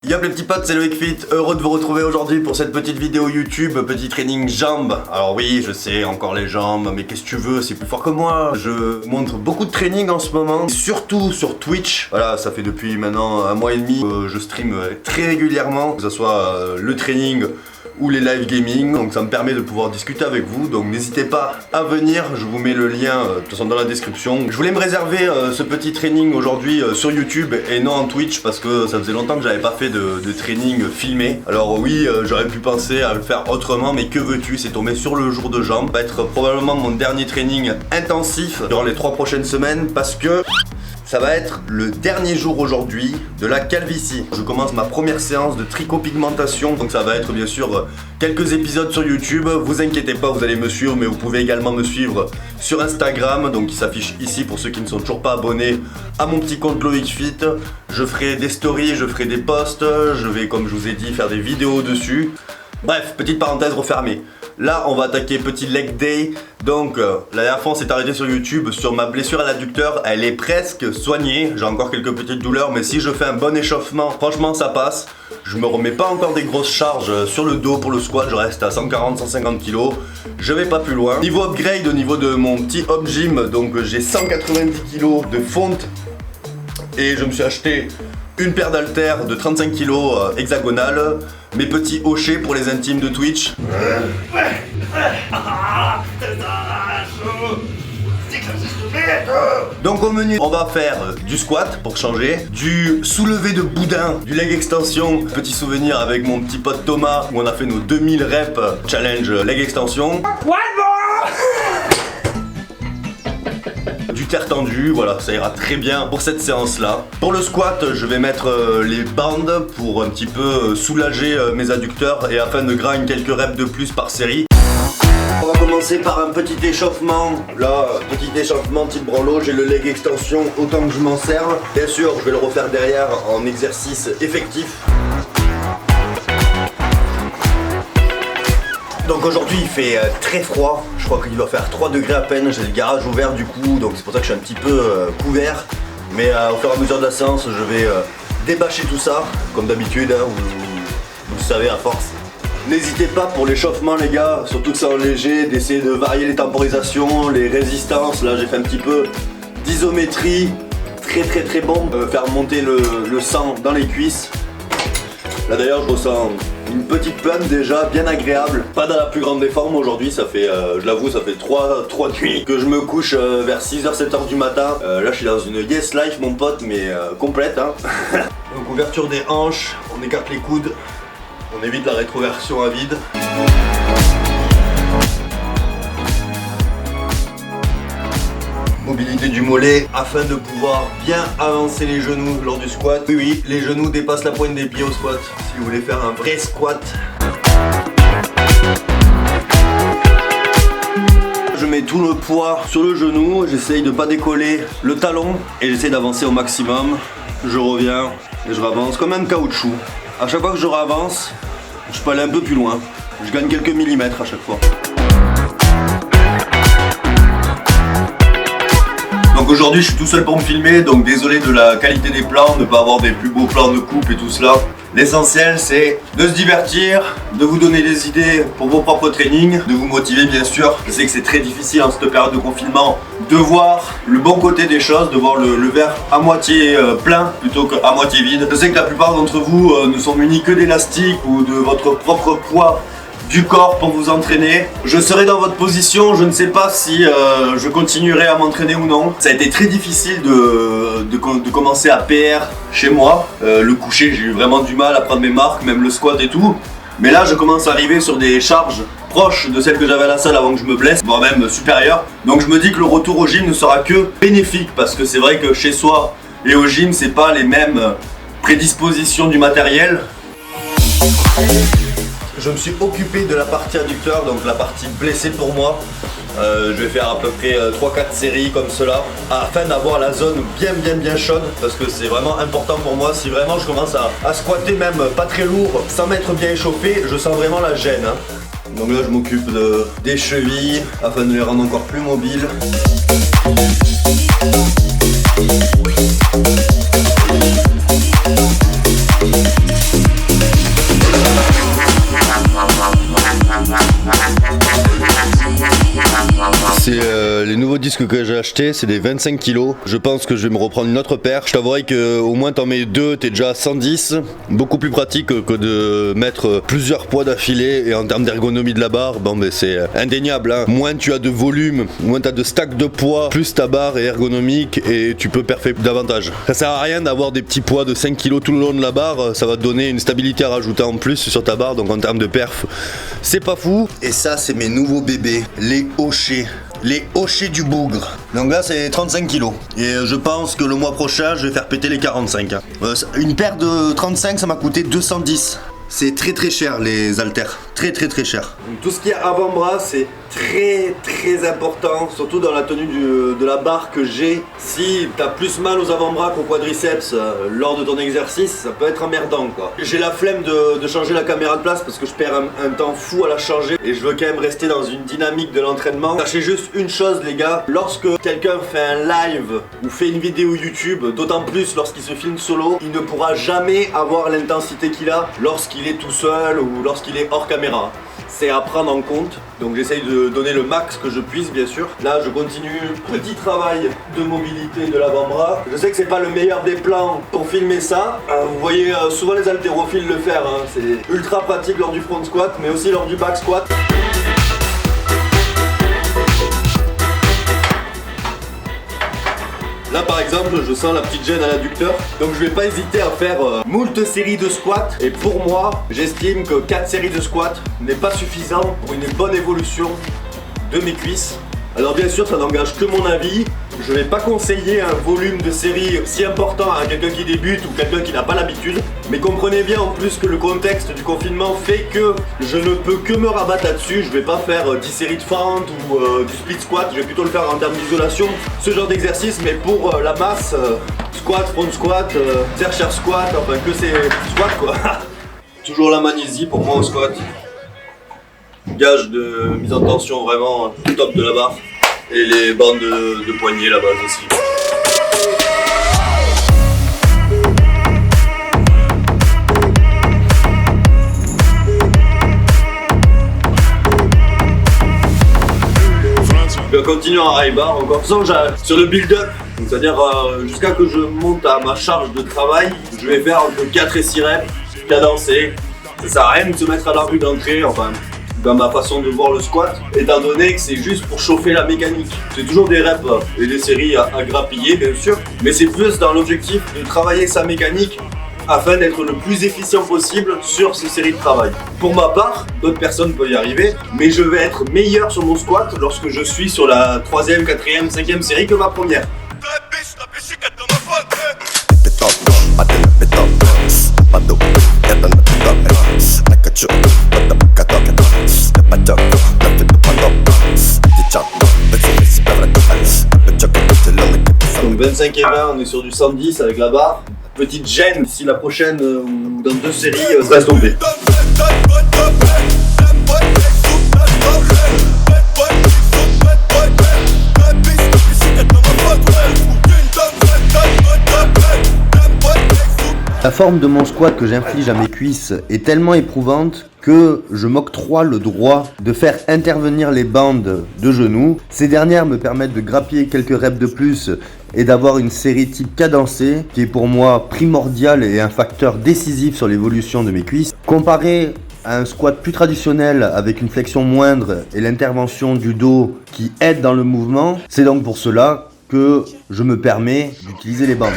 Yop les petits potes, c'est Loïc Fit, heureux de vous retrouver aujourd'hui pour cette petite vidéo YouTube, petit training jambes. Alors oui, je sais, encore les jambes, mais qu'est-ce que tu veux, c'est plus fort que moi. Je montre beaucoup de training en ce moment, surtout sur Twitch. Voilà, ça fait depuis maintenant 1 mois et demi que je stream très régulièrement, que ce soit le training ou les live gaming, donc ça me permet de pouvoir discuter avec vous, donc n'hésitez pas à venir, je vous mets le lien de toute façon dans la description. Je voulais me réserver ce petit training aujourd'hui sur YouTube et non en Twitch parce que ça faisait longtemps que j'avais pas fait de training filmé. Alors oui, j'aurais pu penser à le faire autrement, mais que veux-tu, c'est tombé sur le jour de jambes. Ça va être probablement mon dernier training intensif durant les 3 prochaines semaines parce que ça va être le dernier jour aujourd'hui de la calvitie. Je commence ma première séance de tricopigmentation, donc ça va être bien sûr quelques épisodes sur YouTube. Vous inquiétez pas, vous allez me suivre, mais vous pouvez également me suivre sur Instagram, donc il s'affiche ici pour ceux qui ne sont toujours pas abonnés à mon petit compte Loïc Fit. Je ferai des stories, je ferai des posts, je vais, comme je vous ai dit, faire des vidéos dessus. Bref, petite parenthèse refermée. Là, on va attaquer petit leg day. Donc, la dernière fois, on s'est arrêté sur YouTube sur ma blessure à l'adducteur. Elle est presque soignée. J'ai encore quelques petites douleurs, mais si je fais un bon échauffement, franchement, ça passe. Je me remets pas encore des grosses charges sur le dos pour le squat. Je reste à 140-150 kg. Je vais pas plus loin. Niveau upgrade, au niveau de mon petit home gym, donc j'ai 190 kg de fonte. Et je me suis acheté une paire d'haltères de 35 kg hexagonales, mes petits hochets pour les intimes de Twitch. Donc au menu, on va faire du squat pour changer, du soulevé de boudin, du leg extension, petit souvenir avec mon petit pote Thomas où on a fait nos 2000 reps challenge leg extension. Du terre tendu, voilà, ça ira très bien pour cette séance là. Pour le squat, je vais mettre les bandes pour un petit peu soulager mes adducteurs et afin de grind quelques reps de plus par série. On va commencer par un petit échauffement. Là, petit échauffement type branlo, j'ai le leg extension autant que je m'en serve. Bien sûr, je vais le refaire derrière en exercice effectif. Donc aujourd'hui il fait très froid, je crois qu'il doit faire 3 degrés à peine, j'ai le garage ouvert du coup, donc c'est pour ça que je suis un petit peu couvert. Mais au fur et à mesure de la séance, je vais débâcher tout ça, comme d'habitude, hein, vous le savez à force. N'hésitez pas pour l'échauffement les gars, surtout que c'est en léger, d'essayer de varier les temporisations, les résistances. Là j'ai fait un petit peu d'isométrie, très bon, faire monter le sang dans les cuisses. Là d'ailleurs je ressens une petite pump déjà bien agréable, pas dans la plus grande des formes aujourd'hui, ça fait, je l'avoue, ça fait 3 nuits que je me couche vers 6h, 7h du matin. Là je suis dans une yes life mon pote, mais complète hein. Donc ouverture des hanches, on écarte les coudes, on évite la rétroversion à vide. Mobilité du mollet afin de pouvoir bien avancer les genoux lors du squat. Oui, les genoux dépassent la pointe des pieds au squat si vous voulez faire un vrai squat. Je mets tout le poids sur le genou, j'essaye de pas décoller le talon et j'essaye d'avancer au maximum. Je reviens et je ravance comme un caoutchouc. À chaque fois que je ravance, je peux aller un peu plus loin. Je gagne quelques millimètres à chaque fois. Donc aujourd'hui je suis tout seul pour me filmer, donc désolé de la qualité des plans, de ne pas avoir des plus beaux plans de coupe et tout cela. L'essentiel c'est de se divertir, de vous donner des idées pour vos propres trainings, de vous motiver bien sûr. Je sais que c'est très difficile en cette période de confinement de voir le bon côté des choses, de voir le verre à moitié plein plutôt qu'à moitié vide. Je sais que la plupart d'entre vous ne sont munis que d'élastiques ou de votre propre poids du corps pour vous entraîner. Je serai dans votre position, je ne sais pas si je continuerai à m'entraîner ou non. Ça a été très difficile de commencer à PR chez moi. Le coucher, j'ai eu vraiment du mal à prendre mes marques, même le squat et tout. Mais là, je commence à arriver sur des charges proches de celles que j'avais à la salle avant que je me blesse, voire même supérieures. Donc je me dis que le retour au gym ne sera que bénéfique parce que c'est vrai que chez soi et au gym, c'est pas les mêmes prédispositions du matériel. Je me suis occupé de la partie adducteur, donc la partie blessée pour moi. Je vais faire à peu près 3-4 séries comme cela afin d'avoir la zone bien chaude parce que c'est vraiment important pour moi. Si vraiment je commence à squatter même pas très lourd sans m'être bien échauffé, je sens vraiment la gêne hein. Donc là je m'occupe des chevilles afin de les rendre encore plus mobiles. c'est les nouveaux disques que j'ai achetés, c'est des 25 kilos. Je pense que je vais me reprendre une autre paire. Je t'avouerai qu'au moins t'en mets deux, t'es déjà à 110. Beaucoup plus pratique que de mettre plusieurs poids d'affilée. Et en termes d'ergonomie de la barre, bon, ben, c'est indéniable. Hein. Moins tu as de volume, moins tu as de stack de poids, plus ta barre est ergonomique et tu peux perfer davantage. Ça sert à rien d'avoir des petits poids de 5 kilos tout le long de la barre. Ça va te donner une stabilité à rajouter en plus sur ta barre. Donc en termes de perf, c'est pas fou. Et ça, c'est mes nouveaux bébés, les Hochets. Les Hochets du Bougre. Donc là c'est 35 kilos. Et je pense que le mois prochain je vais faire péter les 45. Une paire de 35 ça m'a coûté 210. C'est très très cher les haltères. Très très très cher. Donc, tout ce qui est avant-bras c'est très très important. Surtout dans la tenue de la barre que j'ai. Si t'as plus mal aux avant-bras qu'aux quadriceps lors de ton exercice, ça peut être emmerdant quoi. J'ai la flemme de changer la caméra de place parce que je perds un temps fou à la changer. Et je veux quand même rester dans une dynamique de l'entraînement. Sachez juste une chose les gars. Lorsque quelqu'un fait un live ou fait une vidéo YouTube, d'autant plus lorsqu'il se filme solo, il ne pourra jamais avoir l'intensité qu'il a lorsqu'il est tout seul ou lorsqu'il est hors caméra. C'est à prendre en compte, donc j'essaye de donner le max que je puisse bien sûr. Là je continue, petit travail de mobilité de l'avant-bras. Je sais que c'est pas le meilleur des plans pour filmer ça. Vous voyez souvent les haltérophiles le faire, hein. C'est ultra pratique lors du front squat mais aussi lors du back squat. Là par exemple je sens la petite gêne à l'adducteur, donc je vais pas hésiter à faire moult séries de squats. Et pour moi j'estime que 4 séries de squats n'est pas suffisant pour une bonne évolution de mes cuisses. Alors bien sûr ça n'engage que mon avis, je vais pas conseiller un volume de série si important à quelqu'un qui débute ou quelqu'un qui n'a pas l'habitude. Mais comprenez bien en plus que le contexte du confinement fait que je ne peux que me rabattre là-dessus. Je vais pas faire 10 séries de fentes ou du split squat, je vais plutôt le faire en termes d'isolation, ce genre d'exercice. Mais pour la masse, squat, front squat, chair squat, enfin que c'est squat quoi. Toujours la magnésie pour moi au squat. Gage de mise en tension vraiment top de la barre. Et les bandes de poignet là-bas aussi. Je vais continuer en high bar encore. Sur le build-up, c'est-à-dire jusqu'à que je monte à ma charge de travail, je vais faire entre 4 et 6 reps, cadencés. Ça sert à rien de se mettre à la rue d'entrée, enfin dans ma façon de voir le squat, étant donné que c'est juste pour chauffer la mécanique. C'est toujours des reps et des séries à grappiller bien sûr, mais c'est plus dans l'objectif de travailler sa mécanique afin d'être le plus efficient possible sur ces séries de travail. Pour ma part, d'autres personnes peuvent y arriver, mais je vais être meilleur sur mon squat lorsque je suis sur la 3e, 4e, 5e série que ma première. Donc 25 et 20, on est sur du 110 avec la barre. Petite gêne si la prochaine ou dans 2 séries ça reste tombé. La forme de mon squat que j'inflige à mes cuisses est tellement éprouvante que je m'octroie le droit de faire intervenir les bandes de genoux. Ces dernières me permettent de grappiller quelques reps de plus et d'avoir une série type cadencée qui est pour moi primordiale et un facteur décisif sur l'évolution de mes cuisses. Comparé à un squat plus traditionnel avec une flexion moindre et l'intervention du dos qui aide dans le mouvement, c'est donc pour cela que je me permets d'utiliser les bandes.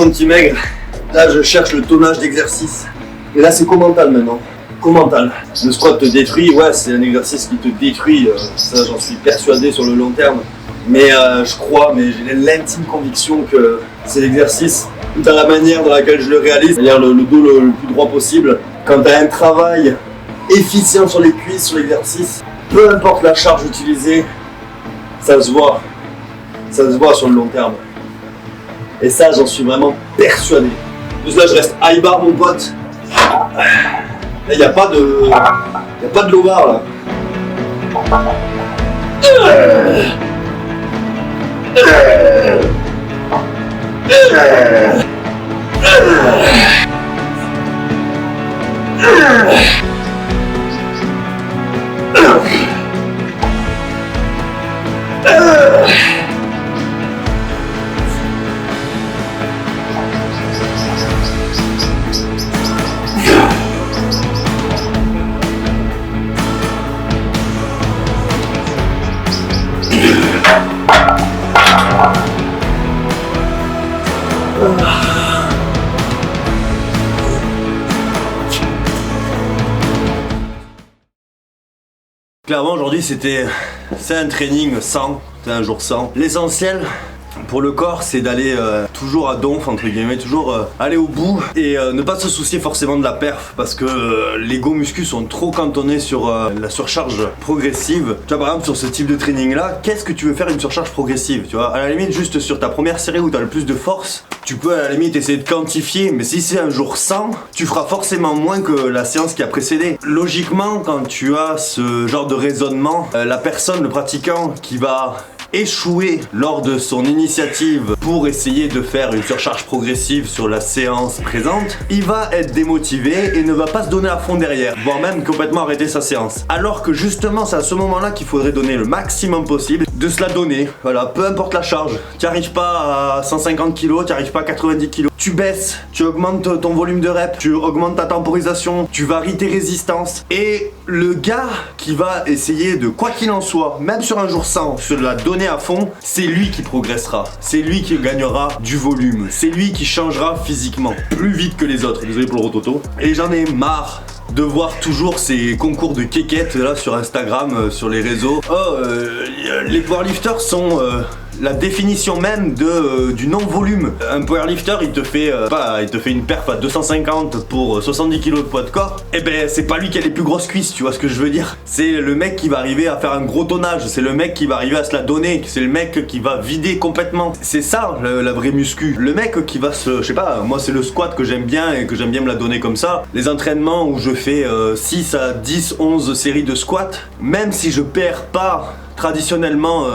mon petit maigre. Là, je cherche le tonnage d'exercice. Et là, c'est co-mental maintenant. Co-mental. Le squat te détruit, ouais, c'est un exercice qui te détruit. Ça, j'en suis persuadé sur le long terme. Mais je crois, mais j'ai l'intime conviction que c'est l'exercice, dans la manière dans laquelle je le réalise, c'est-à-dire le dos le plus droit possible. Quand tu as un travail efficient sur les cuisses, sur l'exercice, peu importe la charge utilisée, ça se voit. Ça se voit sur le long terme. Et ça, j'en suis vraiment persuadé. En plus là, je reste high bar, mon pote. Là, il n'y a pas de low bar là. Clairement aujourd'hui c'est un training sans, c'est un jour sans. L'essentiel pour le corps c'est d'aller toujours à donf entre guillemets, toujours aller au bout et ne pas se soucier forcément de la perf parce que les go muscu sont trop cantonnés sur la surcharge progressive. Tu vois par exemple sur ce type de training là, qu'est-ce que tu veux faire une surcharge progressive, tu vois, à la limite juste sur ta première série où tu as le plus de force, tu peux à la limite essayer de quantifier, mais si c'est un jour 100, tu feras forcément moins que la séance qui a précédé. Logiquement, quand tu as ce genre de raisonnement, la personne, le pratiquant qui va échouer lors de son initiative pour essayer de faire une surcharge progressive sur la séance présente, il va être démotivé et ne va pas se donner à fond derrière, voire même complètement arrêter sa séance. Alors que justement c'est à ce moment là qu'il faudrait donner le maximum possible, de se la donner, voilà, peu importe la charge. Tu n'arrives pas à 150 kg, tu n'arrives pas à 90 kg, tu baisses, tu augmentes ton volume de reps, tu augmentes ta temporisation, tu varies tes résistances, et le gars qui va essayer de, quoi qu'il en soit, même sur un jour 100, se la donner à fond, c'est lui qui progressera, c'est lui qui gagnera du volume, c'est lui qui changera physiquement plus vite que les autres. Désolé pour le rototo. Et j'en ai marre de voir toujours ces concours de kékettes là sur Instagram, sur les réseaux. Les powerlifters sont la définition même du non-volume. Un powerlifter, il te fait une perf à 250 pour 70 kg de poids de corps. Et ben c'est pas lui qui a les plus grosses cuisses, tu vois ce que je veux dire. C'est le mec qui va arriver à faire un gros tonnage, c'est le mec qui va arriver à se la donner, c'est le mec qui va vider complètement. C'est ça la vraie muscu. Le mec qui va je sais pas, moi c'est le squat que j'aime bien et que j'aime bien me la donner comme ça. Les entraînements où je fais 6 à 10, 11 séries de squat, même si je perds pas traditionnellement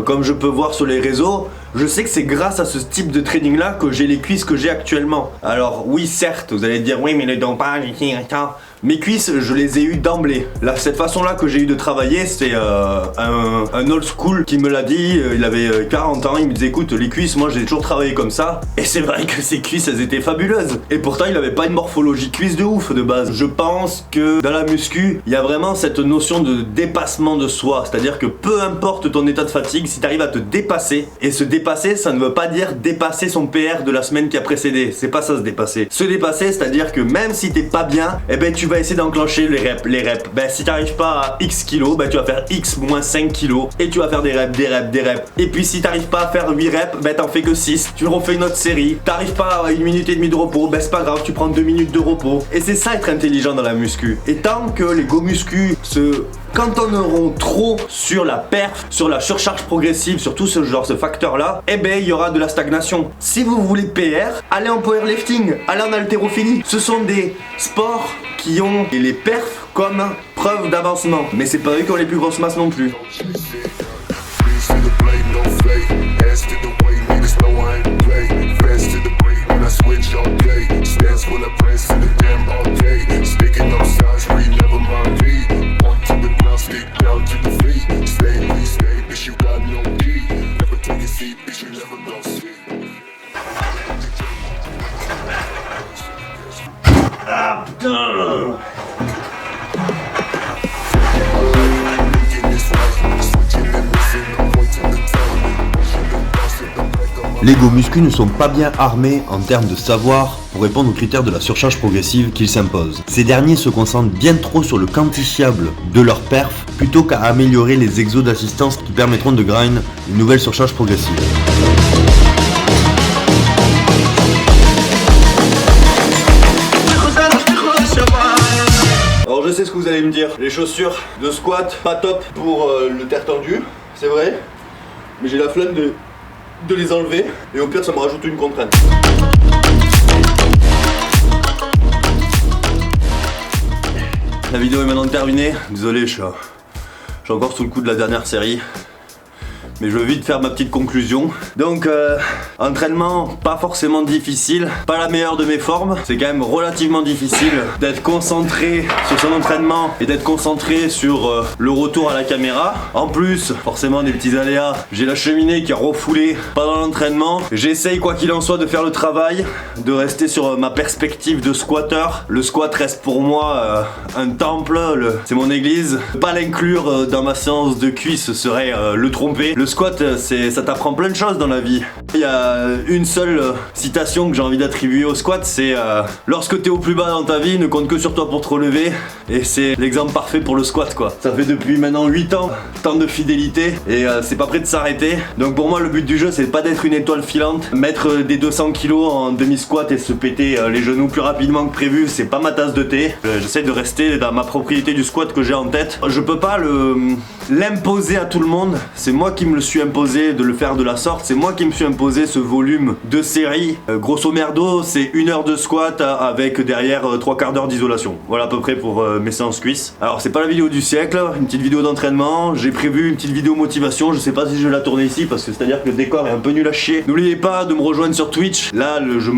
comme je peux voir sur les réseaux, je sais que c'est grâce à ce type de training là que j'ai les cuisses que j'ai actuellement. Alors oui certes, vous allez dire oui mais le dopage ici, mes cuisses je les ai eues d'emblée. Là, cette façon là que j'ai eu de travailler, c'est un old school qui me l'a dit, il avait 40 ans, il me disait écoute les cuisses moi j'ai toujours travaillé comme ça. Et c'est vrai que ces cuisses elles étaient fabuleuses. Et pourtant il avait pas une morphologie cuisse de ouf de base. Je pense que dans la muscu, il y a vraiment cette notion de dépassement de soi. C'est-à-dire que peu importe ton état de fatigue, si tu arrives à te dépasser, et se dépasser ça ne veut pas dire dépasser son PR de la semaine qui a précédé. C'est pas ça se dépasser. Se dépasser c'est-à-dire que même si t'es pas bien, eh ben tu vas essayer d'enclencher les reps. Ben si t'arrives pas à X kilos, ben tu vas faire X moins 5 kilos et tu vas faire des reps. Et puis si t'arrives pas à faire 8 reps, ben t'en fais que 6. Tu refais une autre série. T'arrives pas à 1 minute et demie de repos, ben c'est pas grave, tu prends 2 minutes de repos. Et c'est ça être intelligent dans la muscu. Et tant que les go muscu se cantonneront trop sur la perf, sur la surcharge progressive, sur tout ce facteur là, eh ben il y aura de la stagnation. Si vous voulez PR, allez en powerlifting, allez en haltérophilie. Ce sont des sports qui ont les perfs comme preuve d'avancement. Mais c'est pas eux qui ont les plus grosses masses non plus. Ah putain! Les Go Muscu ne sont pas bien armés en termes de savoir pour répondre aux critères de la surcharge progressive qu'ils s'imposent. Ces derniers se concentrent bien trop sur le quantifiable de leur perf plutôt qu'à améliorer les exos d'assistance qui permettront de grind une nouvelle surcharge progressive. Alors je sais ce que vous allez me dire, les chaussures de squat pas top pour le terre tendu, c'est vrai, mais j'ai la flemme de les enlever et au pire ça me rajoute une contrainte. La vidéo est maintenant terminée, désolé je suis encore sous le coup de la dernière série. Mais je veux vite faire ma petite conclusion. Donc entraînement pas forcément difficile, pas la meilleure de mes formes. C'est quand même relativement difficile d'être concentré sur son entraînement et d'être concentré sur le retour à la caméra. En plus, forcément des petits aléas. J'ai la cheminée qui a refoulé pendant l'entraînement. J'essaye quoi qu'il en soit de faire le travail, de rester sur ma perspective de squatter. Le squat reste pour moi un temple, c'est mon église. Pas l'inclure dans ma séance de cuisse serait le tromper. Le squat, ça t'apprend plein de choses dans la vie. Il y a une seule citation que j'ai envie d'attribuer au squat, c'est lorsque t'es au plus bas dans ta vie, ne compte que sur toi pour te relever. Et c'est l'exemple parfait pour le squat quoi. Ça fait depuis maintenant 8 ans, tant de fidélité et c'est pas prêt de s'arrêter. Donc pour moi le but du jeu c'est pas d'être une étoile filante. Mettre des 200 kg en demi-squat et se péter les genoux plus rapidement que prévu, c'est pas ma tasse de thé. J'essaie de rester dans ma propriété du squat que j'ai en tête. Je peux pas l'imposer à tout le monde, c'est moi qui me le suis imposé de le faire de la sorte, c'est moi qui me suis imposé ce volume de série. Grosso merdo, c'est 1 heure de squat avec derrière 3/4 d'heure d'isolation. Voilà à peu près pour mes séances cuisses. Alors c'est pas la vidéo du siècle, une petite vidéo d'entraînement, j'ai prévu une petite vidéo motivation, je sais pas si je vais la tourner ici parce que c'est-à-dire que le décor est un peu nul à chier. N'oubliez pas de me rejoindre sur Twitch, là je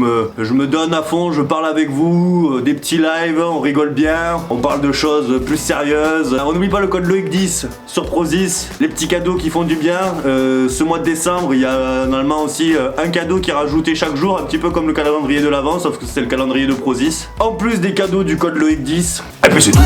me donne à fond, je parle avec vous, des petits lives, on rigole bien, on parle de choses plus sérieuses. Alors, on n'oublie pas le code Loic10 sur Prozis, les petits cadeaux qui font du bien. Ce mois de décembre, il y a normalement aussi un cadeau qui est rajouté chaque jour, un petit peu comme le calendrier de l'Avent, sauf que c'est le calendrier de Prozis. En plus des cadeaux du code Loic10. Et puis c'est tout.